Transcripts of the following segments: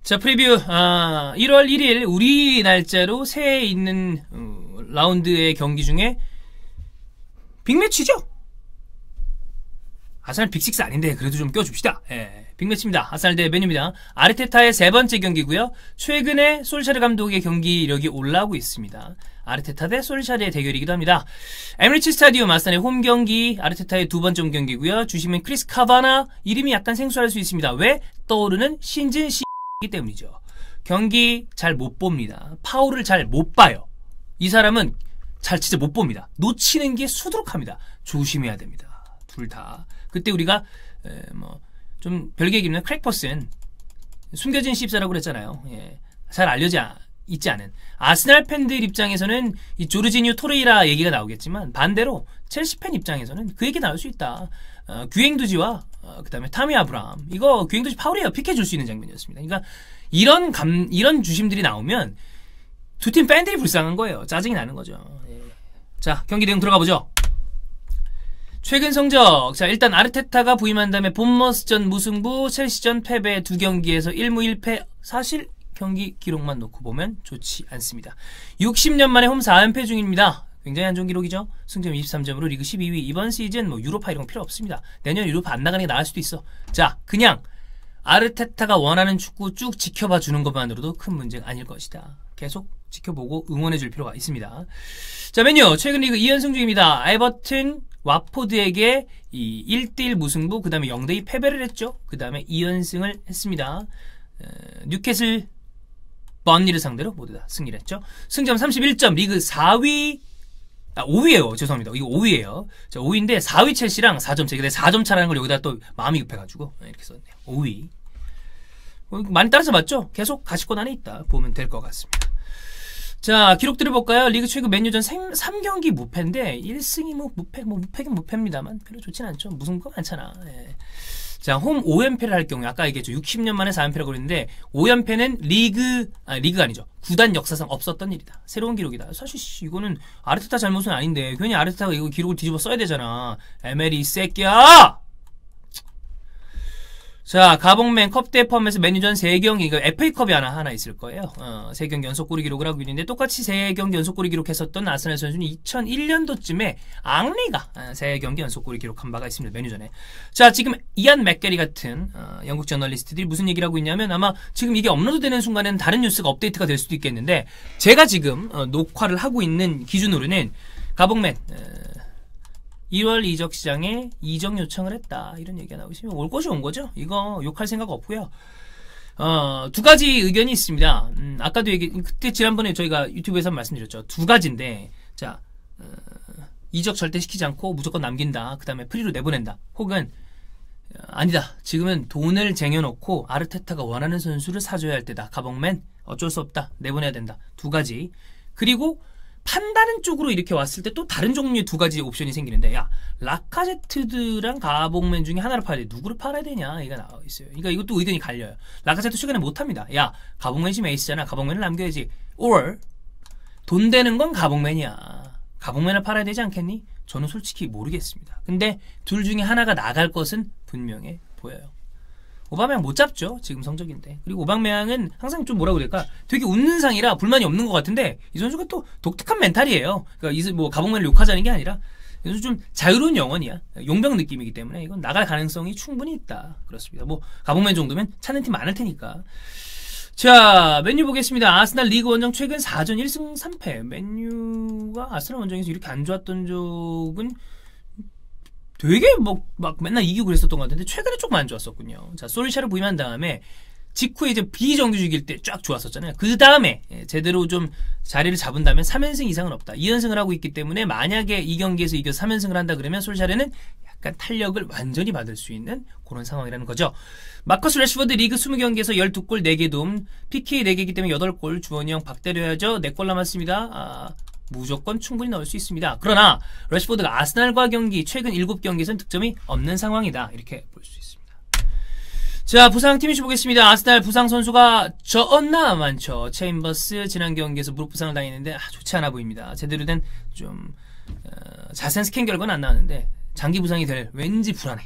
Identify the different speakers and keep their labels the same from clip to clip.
Speaker 1: 자, 프리뷰. 1월 1일 우리 날짜로 새해 있는 라운드의 경기 중에 빅매치죠? 아스날 빅6 아닌데 그래도 좀 껴줍시다. 예, 빅매치입니다. 아스날 대 맨유입니다. 아르테타의 세 번째 경기고요. 최근에 솔샤르 감독의 경기력이 올라오고 있습니다. 아르테타 대 솔샤르의 대결이기도 합니다. 에미리츠 스타디움 아스날의 홈 경기, 아르테타의 두 번째 홈 경기고요. 주심은 크리스 카바나, 이름이 약간 생소할 수 있습니다. 왜? 떠오르는 신진 씨이기 때문이죠. 경기 잘 못 봅니다. 파울을 잘 못 봐요. 이 사람은 잘 진짜 못 봅니다. 놓치는 게 수두룩합니다. 조심해야 됩니다. 둘 다. 그때 우리가 좀 별개 얘기는 크랙퍼슨 숨겨진 씹사라고 그랬잖아요. 예, 잘 알려져 있지 않은 아스날 팬들 입장에서는 이 조르지니오 토레이라 얘기가 나오겠지만 반대로 첼시 팬 입장에서는 그 얘기 나올 수 있다. 규행두지와 그 다음에 타미 아브라함, 이거 규행두지 파울이에요. 픽해 줄 수 있는 장면이었습니다. 그러니까 이런 주심들이 나오면 두 팀 팬들이 불쌍한 거예요. 짜증이 나는 거죠. 예. 자, 경기 내용 들어가 보죠. 최근 성적. 자, 일단 아르테타가 부임한 다음에 본머스전 무승부, 첼시전 패배, 두 경기에서 1무 1패. 사실 경기 기록만 놓고 보면 좋지 않습니다. 60년 만에 홈 4연패 중입니다. 굉장히 안 좋은 기록이죠. 승점 23점으로 리그 12위. 이번 시즌 유로파 이런 거 필요 없습니다. 내년 유로파 안 나가는 게 나을 수도 있어. 자, 그냥 아르테타가 원하는 축구 쭉 지켜봐 주는 것만으로도 큰 문제가 아닐 것이다. 계속 지켜보고 응원해 줄 필요가 있습니다. 자, 맨유 최근 리그 2연승 중입니다. 에버튼 와포드에게 이 1대1 무승부, 그 다음에 0대2 패배를 했죠. 그 다음에 2연승을 했습니다. 뉴캐슬 번리를 상대로 모두 다 승리를 했죠. 승점 31점, 리그 4위, 5위에요. 죄송합니다. 이거 5위에요. 자, 5위인데 4위 첼시랑 4점 차. 근데 4점 차라는 걸 여기다 또 마음이 급해가지고 이렇게 썼네요. 5위. 많이 따라서 맞죠? 계속 가시권 안에 있다 보면 될 것 같습니다. 자, 기록들을 볼까요? 리그 최근 맨유전 3경기 무패인데 1승이 무패긴 무패입니다만 별로 좋진 않죠. 무승부가 많잖아. 예. 자, 홈 5연패를 할 경우에 아까 얘기했죠. 60년 만에 4연패라고 그랬는데 5연패는 리그가 아니죠. 구단 역사상 없었던 일이다. 새로운 기록이다. 사실 이거는 아르테타 잘못은 아닌데 괜히 아르테타가 이거 기록을 뒤집어 써야 되잖아. 에메리 이 새끼야! 자, 가봉맨 컵대 포함해서 맨유전 3경기, 이거 FA컵이 하나 있을 거예요. 3경기 연속골이 기록을 하고 있는데 똑같이 3경기 연속골이 기록했었던 아스날 선수는 2001년도쯤에 앙리가 3경기 연속골이 기록한 바가 있습니다. 맨유전에. 자, 지금 이안 맥게리 같은 영국 저널리스트들이 무슨 얘기를 하고 있냐면 아마 지금 이게 업로드되는 순간에는 다른 뉴스가 업데이트가 될 수도 있겠는데 제가 지금 녹화를 하고 있는 기준으로는 가봉맨 2월 이적 시장에 이적 요청을 했다. 이런 얘기가 나오고 있으면 올 것이 온 거죠. 이거 욕할 생각 없고요. 두 가지 의견이 있습니다. 아까도 그때 지난번에 저희가 유튜브에서 말씀드렸죠. 두 가지인데, 자, 이적 절대 시키지 않고 무조건 남긴다. 그 다음에 프리로 내보낸다. 혹은, 아니다. 지금은 돈을 쟁여놓고 아르테타가 원하는 선수를 사줘야 할 때다. 가봉맨, 어쩔 수 없다. 내보내야 된다. 두 가지. 그리고, 판다는 쪽으로 이렇게 왔을 때 또 다른 종류의 두 가지 옵션이 생기는데, 야, 라카제트드랑 가봉맨 중에 하나를 팔아야 돼. 누구를 팔아야 되냐? 이가 나와 있어요. 그러니까 이것도 의견이 갈려요. 라카제트 최근에 못합니다. 야, 가봉맨이 지금 에이스잖아. 가봉맨을 남겨야지. or 돈 되는 건 가봉맨이야. 가봉맨을 팔아야 되지 않겠니? 저는 솔직히 모르겠습니다. 근데 둘 중에 하나가 나갈 것은 분명해 보여요. 오바메양 못 잡죠. 지금 성적인데. 그리고 오바메양은 항상 좀 뭐라 그럴까, 되게 웃는 상이라 불만이 없는 것 같은데 이 선수가 또 독특한 멘탈이에요. 그러니까 뭐 가봉맨을 욕하자는 게 아니라 이 선수 좀 자유로운 영혼이야. 용병 느낌이기 때문에 이건 나갈 가능성이 충분히 있다. 그렇습니다. 뭐 가봉맨 정도면 찾는 팀 많을 테니까. 자, 맨유 보겠습니다. 아스날 리그 원정 최근 4전 1승 3패. 맨유가 아스날 원정에서 이렇게 안 좋았던 적은 되게 막 맨날 이기고 그랬었던 것 같은데 최근에 조금 안 좋았었군요. 자, 솔샤르 부임한 다음에 직후에 이제 비정규직일 때 쫙 좋았었잖아요. 그 다음에 제대로 좀 자리를 잡은다면 3연승 이상은 없다. 2연승을 하고 있기 때문에 만약에 이 경기에서 이겨서 3연승을 한다 그러면 솔샤르는 약간 탄력을 완전히 받을 수 있는 그런 상황이라는 거죠. 마커스 래시포드 리그 20경기에서 12골 4개 도움, PK 4개이기 때문에 8골, 주원이 형 박 때려야죠. 4골 남았습니다. 무조건 충분히 넣을 수 있습니다. 그러나 래시포드가 아스날과 경기 최근 7경기에서는 득점이 없는 상황이다. 이렇게 볼 수 있습니다. 자, 부상 팀이슈 보겠습니다. 아스날 부상 선수가 저었나 많죠. 체인버스 지난 경기에서 무릎 부상을 당했는데 좋지 않아 보입니다. 제대로 된 좀 자세한 스캔 결과는 안 나왔는데 장기 부상이 될 왠지 불안해.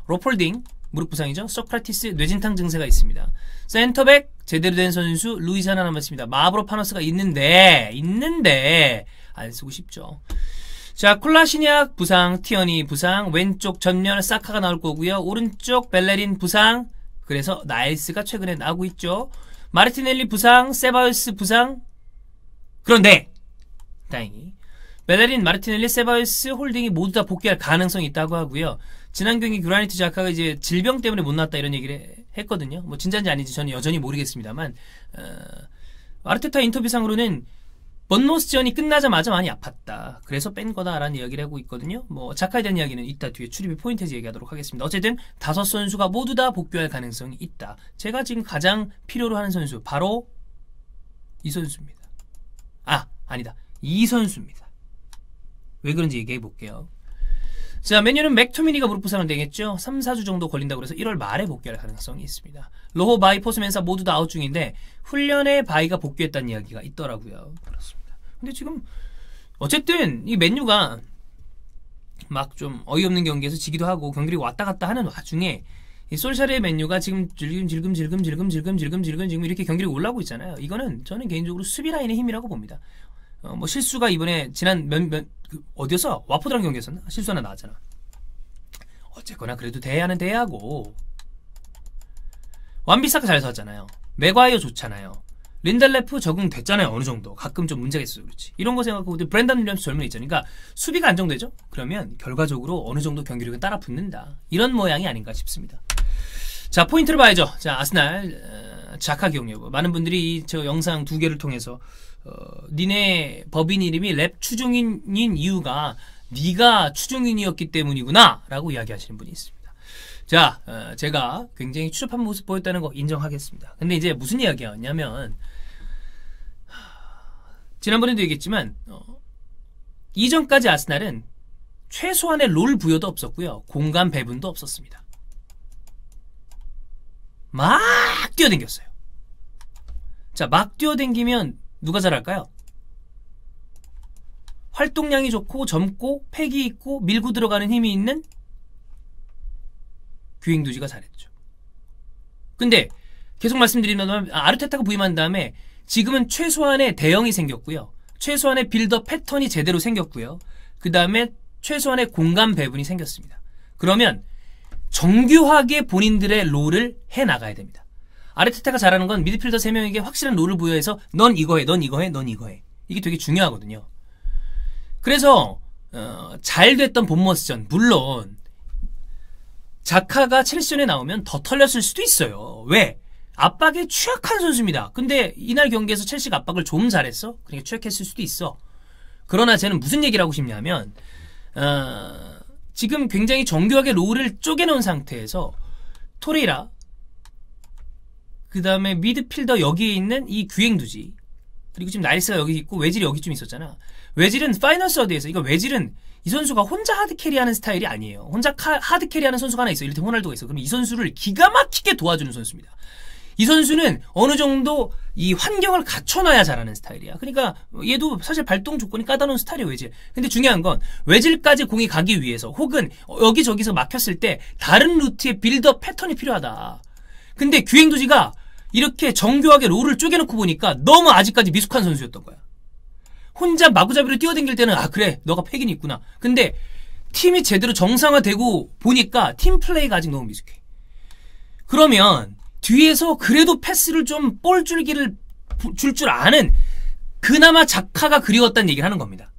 Speaker 1: 로폴딩 무릎 부상이죠. 소크라티스 뇌진탕 증세가 있습니다. 센터백 제대로 된 선수 루이스 하나 남았습니다. 마브로파노스가 있는데 안 쓰고 싶죠. 자, 콜라시니악 부상, 티어니 부상, 왼쪽 전면 사카가 나올 거고요. 오른쪽 벨레린 부상, 그래서 나일스가 최근에 나오고 있죠. 마르티넬리 부상, 세바요스 부상. 그런데 다행히 벨레린, 마르티넬리, 세바요스, 홀딩이 모두 다 복귀할 가능성이 있다고 하고요. 지난 경기 그라니트 자카가 이제 질병 때문에 못 나왔다 이런 얘기를 했거든요. 뭐 진짜인지 아닌지 저는 여전히 모르겠습니다만 아르테타 인터뷰상으로는 번모스전이 끝나자마자 많이 아팠다. 그래서 뺀 거다라는 이야기를 하고 있거든요. 뭐 자카에 대한 이야기는 이따 뒤에 출입이 포인트에서 얘기하도록 하겠습니다. 어쨌든 5선수가 모두 다 복귀할 가능성이 있다. 제가 지금 가장 필요로 하는 선수 바로 이 선수입니다. 아니다. 이 선수입니다. 왜 그런지 얘기해 볼게요. 자, 맨유는 맥토미니가 무릎 부상을 당했죠. 3, 4주 정도 걸린다고 해서 1월 말에 복귀할 가능성이 있습니다. 로호, 바이, 포스멘사 모두 다 아웃 중인데 훈련에 바이가 복귀했다는 이야기가 있더라고요. 그렇습니다. 근데 지금 어쨌든 이 맨유가 막 좀 어이없는 경기에서 지기도 하고 경기를 왔다 갔다 하는 와중에 이 솔샤르의 맨유가 지금 질금 지금 이렇게 경기를 올라오고 있잖아요. 이거는 저는 개인적으로 수비 라인의 힘이라고 봅니다. 뭐 실수가 이번에 지난 어디였어? 와포드랑 경기였었나? 실수 하나 나왔잖아. 어쨌거나 그래도 대야는 대야고 완비사카 잘 섰잖아요. 맥과이어 좋잖아요. 린델레프 적응됐잖아요. 어느 정도. 가끔 좀 문제가 있어서 그렇지. 이런 거 생각하고 브랜던 윌리엄스 젊은 애 있잖아요. 그러니까 수비가 안정되죠? 그러면 결과적으로 어느 정도 경기력은 따라 붙는다. 이런 모양이 아닌가 싶습니다. 자, 포인트를 봐야죠. 자, 아스날 자카 기억 여부. 많은 분들이 저 영상 2개를 통해서 니네 법인 이름이 랩 추종인인 이유가 네가 추종인이었기 때문이구나 라고 이야기하시는 분이 있습니다. 자, 제가 굉장히 추접한 모습 보였다는 거 인정하겠습니다. 근데 이제 무슨 이야기였냐면 지난번에도 얘기했지만 이전까지 아스날은 최소한의 롤 부여도 없었고요. 공간 배분도 없었습니다. 막 뛰어댕겼어요. 자, 막 뛰어댕기면 누가 잘할까요? 활동량이 좋고 젊고 패기 있고 밀고 들어가는 힘이 있는 규행두지가 잘했죠. 근데 계속 말씀드리면 아르테타가 부임한 다음에 지금은 최소한의 대형이 생겼고요. 최소한의 빌더 패턴이 제대로 생겼고요. 그 다음에 최소한의 공간 배분이 생겼습니다. 그러면 정교하게 본인들의 롤을 해나가야 됩니다. 아르테타가 잘하는 건 미드필더 3명에게 확실한 롤을 부여해서 넌 이거 해, 넌 이거 해, 넌 이거 해. 이게 되게 중요하거든요. 그래서 잘 됐던 본머스전 물론 자카가 첼시전에 나오면 더 털렸을 수도 있어요. 왜? 압박에 취약한 선수입니다. 근데 이날 경기에서 첼시가 압박을 좀 잘했어? 그러니까 취약했을 수도 있어. 그러나 쟤는 무슨 얘기를 하고 싶냐면 지금 굉장히 정교하게 롤을 쪼개놓은 상태에서 토레이라 그 다음에 미드필더 여기에 있는 이 규행두지 그리고 지금 나이스가 여기 있고 외질이 여기쯤 있었잖아. 외질은 파이널 서드에서 이거 외질은 이 선수가 혼자 하드캐리하는 스타일이 아니에요. 혼자 하드캐리하는 선수가 하나 있어요. 이를테면 호날두가 있어. 그럼 이 선수를 기가 막히게 도와주는 선수입니다. 이 선수는 어느 정도 이 환경을 갖춰놔야 잘하는 스타일이야. 그러니까 얘도 사실 발동 조건이 까다로운 스타일이에요. 외질. 근데 중요한 건 외질까지 공이 가기 위해서 혹은 여기저기서 막혔을 때 다른 루트의 빌드업 패턴이 필요하다. 근데 규행두지가 이렇게 정교하게 롤을 쪼개놓고 보니까 너무 아직까지 미숙한 선수였던 거야. 혼자 마구잡이로 뛰어댕길 때는 그래 너가 패기는 있구나. 근데 팀이 제대로 정상화되고 보니까 팀 플레이가 아직 너무 미숙해. 그러면 뒤에서 그래도 패스를 좀 볼 줄기를 줄 줄 아는 그나마 자카가 그리웠다는 얘기를 하는 겁니다.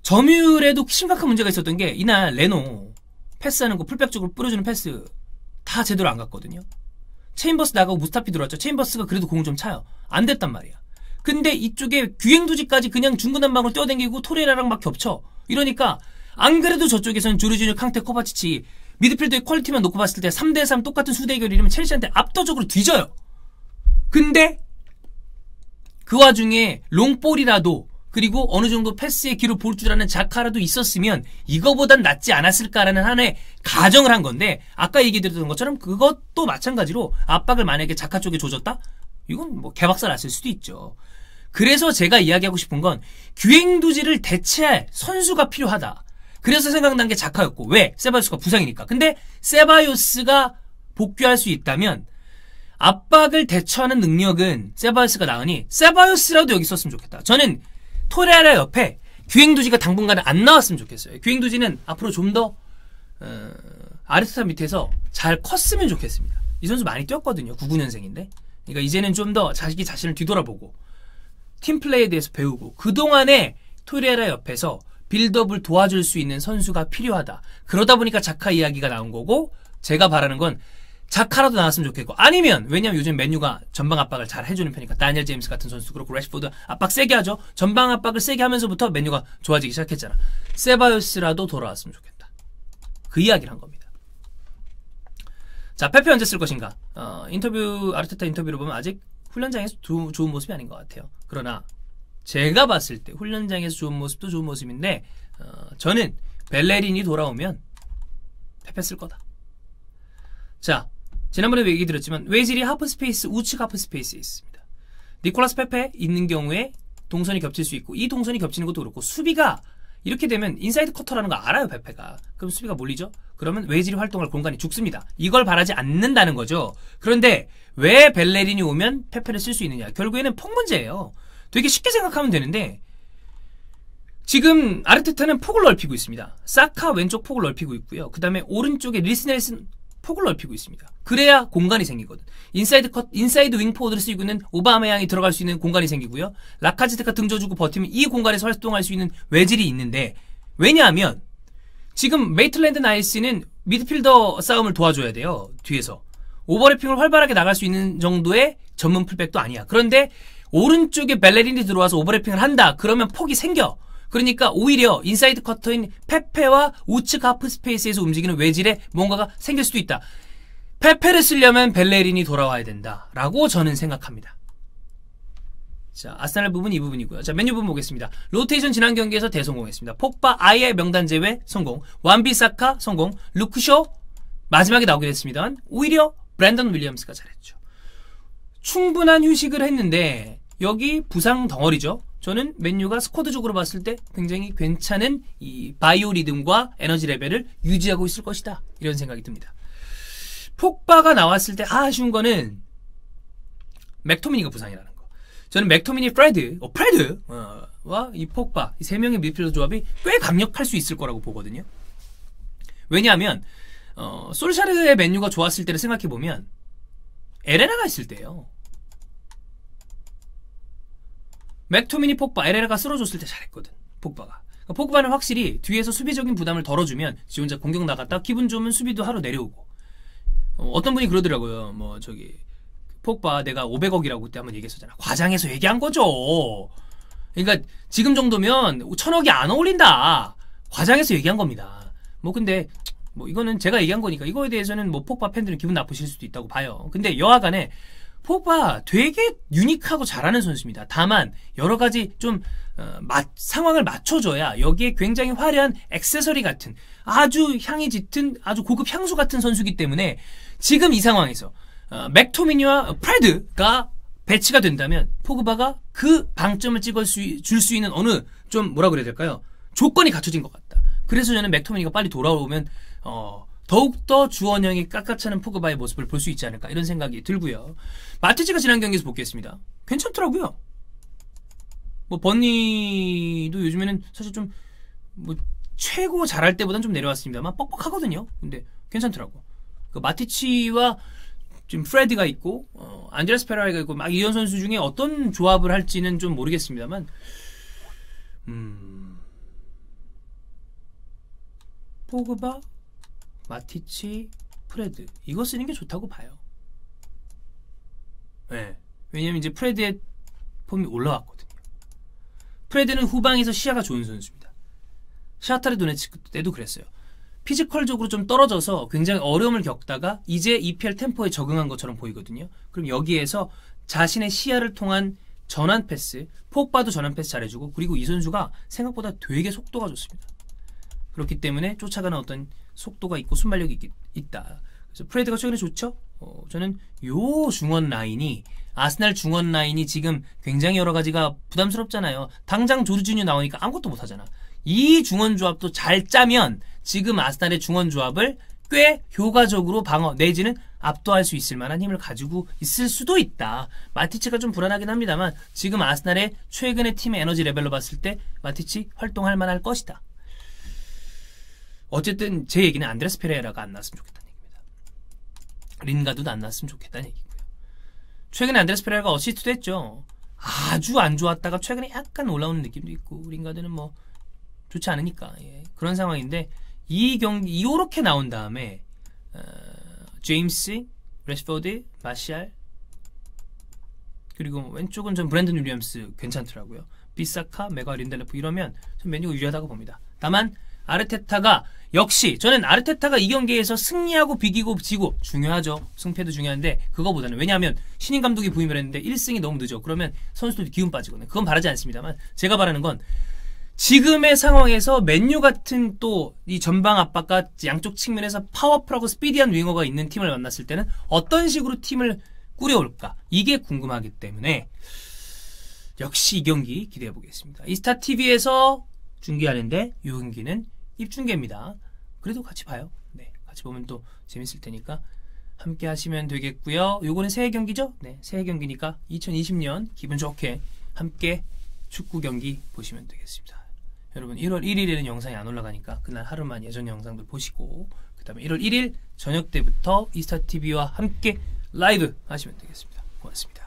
Speaker 1: 점유율에도 심각한 문제가 있었던 게 이날 레노 패스하는 거 풀백 쪽으로 뿌려주는 패스 다 제대로 안 갔거든요. 체인버스 나가고 무스타피 들어왔죠. 체인버스가 그래도 공을 좀 차요. 안 됐단 말이야. 근데 이쪽에 규행두지까지 그냥 중구난방으로 뛰어댕기고 토레라랑 막 겹쳐. 이러니까 안 그래도 저쪽에서는 조르지뉴, 캉테, 코바치치 미드필더의 퀄리티만 놓고 봤을 때 3대3 똑같은 수대결이 이러면 첼시한테 압도적으로 뒤져요. 근데 그 와중에 롱볼이라도 그리고 어느 정도 패스의 기로 볼 줄 아는 자카라도 있었으면 이거보단 낫지 않았을까라는 하나의 가정을 한 건데 아까 얘기드렸던 것처럼 그것도 마찬가지로 압박을 만약에 자카 쪽에 조졌다? 이건 뭐 개박살 났을 수도 있죠. 그래서 제가 이야기하고 싶은 건 규행두지를 대체할 선수가 필요하다. 그래서 생각난 게 자카였고 왜? 세바요스가 부상이니까. 근데 세바요스가 복귀할 수 있다면 압박을 대처하는 능력은 세바요스가 나으니 세바요스라도 여기 썼으면 좋겠다. 저는 토레라 옆에 규행두지가 당분간은 안 나왔으면 좋겠어요. 규행두지는 앞으로 좀 더 아르테타 밑에서 잘 컸으면 좋겠습니다. 이 선수 많이 뛰었거든요. 99년생인데. 그러니까 이제는 좀 더 자기 자신을 뒤돌아보고 팀플레이에 대해서 배우고 그동안에 토레라 옆에서 빌드업을 도와줄 수 있는 선수가 필요하다. 그러다 보니까 자카 이야기가 나온 거고 제가 바라는 건 자카라도 나왔으면 좋겠고 아니면 왜냐면 요즘 맨유가 전방 압박을 잘 해주는 편이니까 다니엘 제임스 같은 선수도 그렇고 래시포드 압박 세게 하죠. 전방 압박을 세게 하면서부터 맨유가 좋아지기 시작했잖아. 세바요스라도 돌아왔으면 좋겠다. 그 이야기를 한 겁니다. 자, 페페 언제 쓸 것인가? 아르테타 인터뷰를 보면 아직 훈련장에서 좋은 모습이 아닌 것 같아요. 그러나 제가 봤을 때 훈련장에서 좋은 모습도 좋은 모습인데 저는 벨레린이 돌아오면 페페 쓸 거다. 자, 지난번에 얘기 드렸지만 웨이즐이 하프스페이스, 우측 하프스페이스에 있습니다. 니콜라스 페페 있는 경우에 동선이 겹칠 수 있고 이 동선이 겹치는 것도 그렇고 수비가 이렇게 되면 인사이드 커터라는 거 알아요, 페페가. 그럼 수비가 몰리죠? 그러면 웨이즐이 활동할 공간이 죽습니다. 이걸 바라지 않는다는 거죠. 그런데 왜 벨레린이 오면 페페를 쓸 수 있느냐? 결국에는 폭 문제예요. 되게 쉽게 생각하면 되는데 지금 아르테타는 폭을 넓히고 있습니다. 사카 왼쪽 폭을 넓히고 있고요. 그 다음에 오른쪽에 리스 넬슨 폭을 넓히고 있습니다. 그래야 공간이 생기거든. 인사이드 윙포워드를 쓰고 있는 오바메양이 들어갈 수 있는 공간이 생기고요. 라카제트가 등져주고 버티면 이 공간에서 활동할 수 있는 외질이 있는데 왜냐하면 지금 메이틀랜드 나이스는 미드필더 싸움을 도와줘야 돼요. 뒤에서. 오버래핑을 활발하게 나갈 수 있는 정도의 전문 풀백도 아니야. 그런데 오른쪽에 벨레린이 들어와서 오버래핑을 한다. 그러면 폭이 생겨. 그러니까 오히려 인사이드 커터인 페페와 우측 하프 스페이스에서 움직이는 외질에 뭔가가 생길 수도 있다. 페페를 쓰려면 벨레린이 돌아와야 된다. 라고 저는 생각합니다. 자, 아스날 부분 이 부분이고요. 자, 메뉴 부분 보겠습니다. 로테이션 지난 경기에서 대성공했습니다. 폭바 아예 명단 제외 성공. 완비사카 성공. 루크쇼 마지막에 나오게 됐습니다만 오히려 브랜던 윌리엄스가 잘했죠. 충분한 휴식을 했는데 여기 부상 덩어리죠. 저는 맨유가 스쿼드적으로 봤을 때 굉장히 괜찮은 이 바이오 리듬과 에너지 레벨을 유지하고 있을 것이다. 이런 생각이 듭니다. 폭바가 나왔을 때 아쉬운 거는 맥토미니가 부상이라는 거. 저는 맥토미니 프레드와 이 폭바 이 세 명의 미드필더 조합이 꽤 강력할 수 있을 거라고 보거든요. 왜냐하면 솔샤르의 맨유가 좋았을 때를 생각해보면 에레나가 있을 때예요. 맥토미니 폭바, 에레라가 쓸어줬을 때 잘했거든. 폭바가. 그러니까 폭바는 확실히 뒤에서 수비적인 부담을 덜어주면 지 혼자 공격 나갔다 기분 좋으면 수비도 하러 내려오고. 어떤 분이 그러더라고요. 폭바 내가 500억이라고 그때 한번 얘기했었잖아. 과장해서 얘기한 거죠. 그러니까 지금 정도면 1000억이 안 어울린다. 과장해서 얘기한 겁니다. 근데 이거는 제가 얘기한 거니까 이거에 대해서는 폭바 팬들은 기분 나쁘실 수도 있다고 봐요. 근데 여하간에 폭바 되게 유니크하고 잘하는 선수입니다. 다만 여러 가지 좀 상황을 맞춰줘야 여기에 굉장히 화려한 액세서리 같은 아주 향이 짙은 아주 고급 향수 같은 선수이기 때문에 지금 이 상황에서 맥토미니와 프레드가 배치가 된다면 포그바가 그 방점을 줄 수 있는 어느 좀 뭐라 그래야 될까요? 조건이 갖춰진 것 같다. 그래서 저는 맥토미니가 빨리 돌아오면 더욱더 주원형이 깎아차는 포그바의 모습을 볼 수 있지 않을까 이런 생각이 들고요. 마티치가 지난 경기에서 복귀했습니다. 괜찮더라고요. 버니도 요즘에는 사실 좀 최고 잘할 때보단 좀 내려왔습니다만 뻑뻑하거든요. 근데 괜찮더라고. 마티치와 지금 프레드가 있고 안드레스 페라이가 있고 막 이런 선수 중에 어떤 조합을 할지는 좀 모르겠습니다만 포그바, 마티치, 프레드 이거 쓰는 게 좋다고 봐요. 네. 왜냐면 이제 프레드의 폼이 올라왔거든요. 프레드는 후방에서 시야가 좋은 선수입니다. 샤타르 도네츠크 때도 그랬어요. 피지컬적으로 좀 떨어져서 굉장히 어려움을 겪다가 이제 EPL 템포에 적응한 것처럼 보이거든요. 그럼 여기에서 자신의 시야를 통한 전환 패스, 폭바도 전환 패스 잘해주고 그리고 이 선수가 생각보다 되게 속도가 좋습니다. 그렇기 때문에 쫓아가는 어떤 속도가 있고 순발력이 있다. 그래서 프레드가 최근에 좋죠? 저는 요 중원 라인이 아스날 중원 라인이 지금 굉장히 여러 가지가 부담스럽잖아요. 당장 조르지뉴 나오니까 아무것도 못하잖아. 이 중원 조합도 잘 짜면 지금 아스날의 중원 조합을 꽤 효과적으로 방어 내지는 압도할 수 있을 만한 힘을 가지고 있을 수도 있다. 마티치가 좀 불안하긴 합니다만 지금 아스날의 최근의 팀의 에너지 레벨로 봤을 때 마티치 활동할 만할 것이다. 어쨌든 제 얘기는 안드레스 페레이라가 안 나왔으면 좋겠다는 얘기입니다. 린가드도 안 나왔으면 좋겠다는 얘기고요. 최근에 안드레스 페레이라가 어시스트도 했죠. 아주 안 좋았다가 최근에 약간 올라오는 느낌도 있고 린가드는 뭐 좋지 않으니까 그런 상황인데 이 경기 이렇게 나온 다음에 제임스, 레시포드, 마샬 그리고 왼쪽은 전 브랜든 윌리엄스 괜찮더라고요. 비사카, 메가, 린델레프 이러면 전 메뉴가 유리하다고 봅니다. 다만 아르테타가 역시 저는 아르테타가 이 경기에서 승리하고 비기고 지고 중요하죠. 승패도 중요한데 그거보다는 왜냐하면 신인 감독이 부임을 했는데 1승이 너무 늦어. 그러면 선수들도 기운 빠지거든요. 그건 바라지 않습니다만 제가 바라는 건 지금의 상황에서 맨유 같은 또 이 전방 압박과 양쪽 측면에서 파워풀하고 스피디한 윙어가 있는 팀을 만났을 때는 어떤 식으로 팀을 꾸려올까 이게 궁금하기 때문에 역시 이 경기 기대해 보겠습니다. 이스타TV에서 중계하는데 이 경기는 입중계입니다. 그래도 같이 봐요. 네, 같이 보면 또 재밌을 테니까 함께 하시면 되겠고요. 요거는 새해 경기죠? 네, 새해 경기니까 2020년 기분 좋게 함께 축구 경기 보시면 되겠습니다. 여러분 1월 1일에는 영상이 안 올라가니까 그날 하루만 예전 영상들 보시고 그 다음에 1월 1일 저녁 때부터 이스타TV와 함께 라이브 하시면 되겠습니다. 고맙습니다.